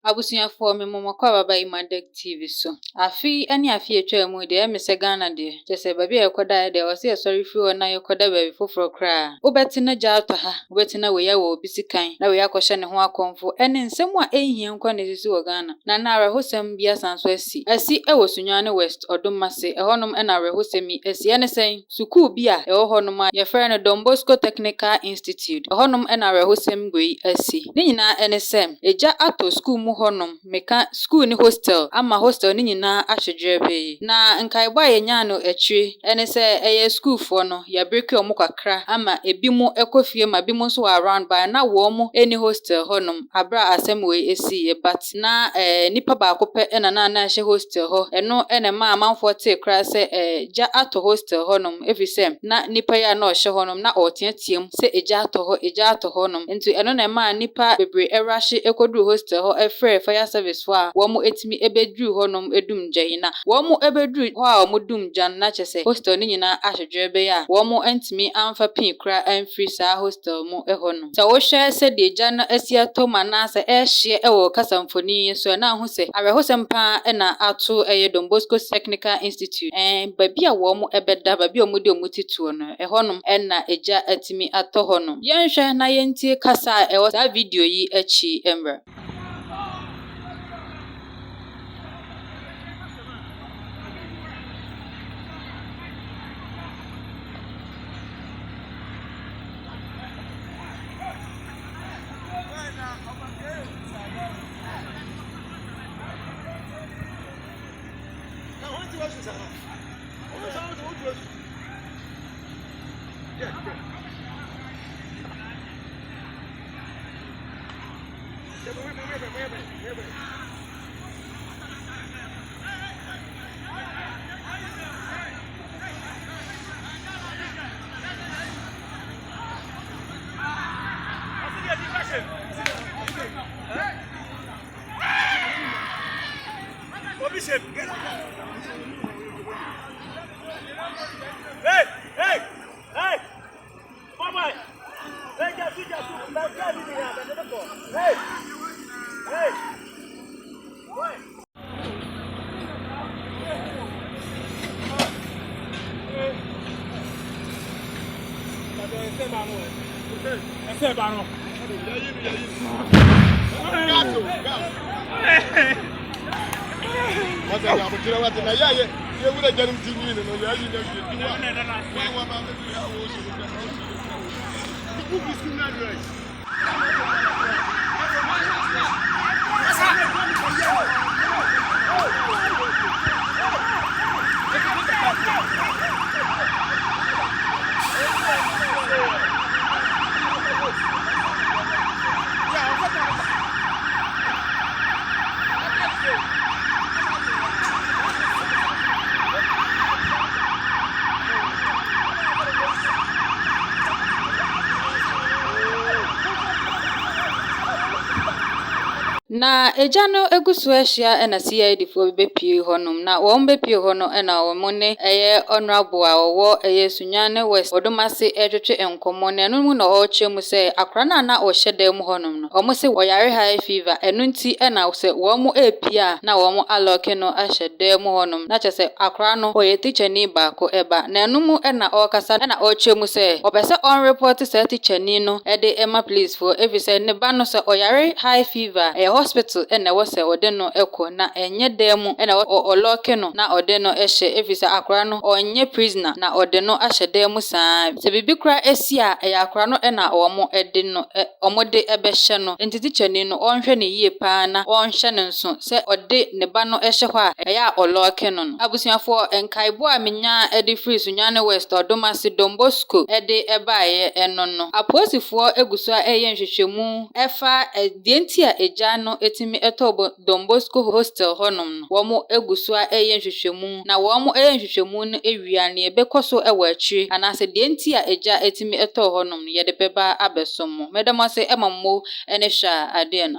Abusuafo me momokwa baba Emadek TV so. Afi ani afi etwa mu de me se Ghana de. Chese baby ekoda de o se sorry fi o na yekoda baby foforo kra. Obeti na ja ato ha, obeti na we ya wo bisikan, na we yakohye ne ho akonfo. Ene nsem a ehia nkwa ne sisi wo Ghana. Na na arehosem bia sanso asi. Asi e wo Sunyani West Odomase. Ehonom e na arehosemi asi ene sen. Sukuu bia e wo honom a ye frɛ no Bosco Technical Institute. Ehonom e na arehosem goi asi. Ni nyina ene sem. Eja ato sukuu honom meka school ni hostel ama hostel ni nyina ahwedwerebe na nkaibwa yenya no etwe ene se eye school fo no ya breki omo kakra ama ebimu ekofie ma bimu so around by na wo mo eni hostel honom abra asem we esi but na nipa ba kope ena na hye hostel ho eno ene ma amanfo te kra se ja ato hostel honom efisem na nipa ya na ohye honom na otiatiem se eja ato honom nti eno na ma nipa bebre erahye ekodu hostel ho fire service wa womu etimi ebedru honom edum jahina womu ebedru ho a omudum jan na chese hostel ni nyina ahwedwerebe ya womu entimi amfa pin kra amfri sa hostel mu ehonom sa wo hwe se de ja na asiato manase ehye ewo kasamfoni so na ho se arehosem pa na ato Bosco Technical Institute babi a womu ebeda babi omudi omutituo no ehonom na eja atimi ato honom yenhwe na yentie kasa ewo sa video yi achi emra. Hey! Hey! Hey! Mama! Hey! Hey! Hey! Na ejano egusu ehia na CID fo bepie honom na wo bepie hono na wo ne honorable a wo Sunyani West Odomase etwetwe enkomo na enu mu na o chemu se akra na o hyede mu honom no o se wo yare high fever enu nti na se wo mu epia na wo mu aloke no ahyede mu honom na chese akra no o ye teacher ni ba ko eba na enu mu na o kasa na o chemu se obese on report se teacher ni no de ema police for efise ne ba no se o yare high fever hospital na wose ode no eko na enye demu na oloke no na ode no ehye efisa akra no onye prisoner na ode no ahye demu saa se bibi kra esi a akra no na omo ede no omode ebehye no ntiti chani no onhwe ne yie pa na onhye ne nso se ode ne ba no ehye ho a ya oloke no abusuafo enkaibo a menya ede free Sunyani West Odomase Bosco ede ebaaye eno no aposifo eguso a nhwehwemu efa dienti a eja no etimi eto Bosco hostel honom no womo eguso a nhwehwemu na womo nhwehwemu no ewia ne ebekoso ewo akyi anase dienti a eja etimi eto honom no yede beba abesom medamase emammo ene hwa ade na